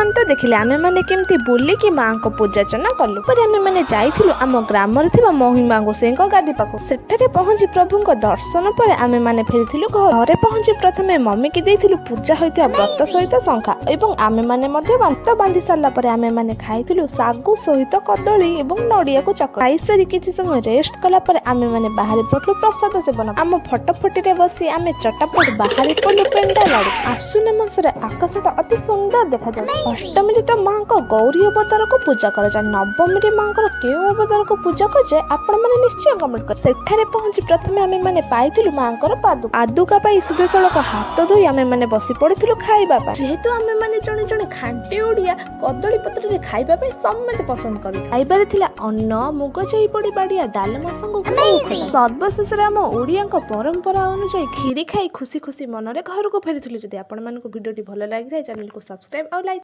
ପର୍ଯ୍ୟନ୍ତ ଦେଖିଲେ ଆମେ ମାନେ କେମିତି ବୁଲିକି ମାଙ୍କ ପୂଜାର୍ଚ୍ଚନା କଲୁ। ପରେ ଆମେ ମାନେ ଯାଇଥିଲୁ ଆମ ଗ୍ରାମରେ ଥିବା ମହିମା ଗୋସାଇଁଙ୍କ ଗାଦି ପାଖକୁ। ସେଠାରେ ପହଞ୍ଚି ପ୍ରଭୁଙ୍କ ଦର୍ଶନ ପରେ ଆମେ ମାନେ ଫେରିଥିଲୁ ଘରେ। ପହଞ୍ଚି ପ୍ରଥମେ ମମିକି ଦେଇଥିଲୁ ପୂଜା ହୋଇଥିବା ବ୍ରତ ସହିତ ଶଙ୍ଖା ଏବଂ ଆମେ ମାନେ ମଧ୍ୟ ବ୍ରତ ବାନ୍ଧି ସାରିଲା ପରେ ଆମେ ମାନେ ଖାଇଥିଲୁ ଶାଗୁ ସହିତ କଦଳୀ ଏବଂ ନଡ଼ିଆକୁ ଚକଟି। ଖାଇସାରି କିଛି ସମୟ ରେଷ୍ଟ କଲା ପରେ ଆମେ ମାନେ ବାହାରି ପଡ଼ିଲୁ ପ୍ରସାଦ ସେବନ। ଆମ ଫଟୋଫଟିରେ ବସି ଆମେ ଚଟାପଟ ବାହାରି ପଡ଼ିଲୁ ପେଣ୍ଡାଲ ଆଡ଼କୁ। ଆଶ୍ୱିନ ମାସରେ ଆକାଶଟା ଅତି ସୁନ୍ଦର ଦେଖାଯାଏ। ଅଷ୍ଟମୀରେ ତ ମାଙ୍କ ଗୌରୀ ଅବତାରକୁ ପୂଜା କରାଯାଏ। ନବମୀରେ ମାଙ୍କର କେଉଁ ଅବତାରକୁ ପୂଜା କରାଯାଏ ଆପଣ ମାନେ ନିଶ୍ଚୟ କମେଣ୍ଟ କରିବେ। ସେଠାରେ ପହଞ୍ଚି ପ୍ରଥମେ ଆମେ ମାନେ ପାଇଥିଲୁ ମାଙ୍କର ପାଦୁକା ପାଇ ସିଧାସଳଖ ହାତ ଧୋଇ ଆମେ ମାନେ ବସି ପଡ଼ିଥିଲୁ ଖାଇବା ପାଇଁ। ଯେହେତୁ ଆମେ ମାନେ ଜଣେ ଜଣେ ଖାଣ୍ଟି ଓଡ଼ିଆ କଦଳୀ ପତ୍ରରେ ଖାଇବା ପାଇଁ ସମସ୍ତେ ପସନ୍ଦ କରିଥାଉ। ଖାଇବାରେ ଥିଲା ଅନ୍ନ, ମୁଗ ଯାଇ ବଡ଼ି ବାଡ଼ିଆ ଡାଲମା ସାଙ୍ଗକୁ ସର୍ବଶେଷରେ ଆମ ଓଡ଼ିଆଙ୍କ ପରମ୍ପରା ଅନୁଯାୟୀ କ୍ଷୀରି ଖାଇ ଖୁସି ଖୁସି ମନରେ ଘରକୁ ଫେରିଥିଲୁ। ଯଦି ଆପଣମାନଙ୍କୁ ଭିଡ଼ିଓଟି ଭଲ ଲାଗିଥାଏ ଚ୍ୟାନେଲକୁ ସବସ୍କ୍ରାଇବ୍ ଆଉ ଲାଇକ୍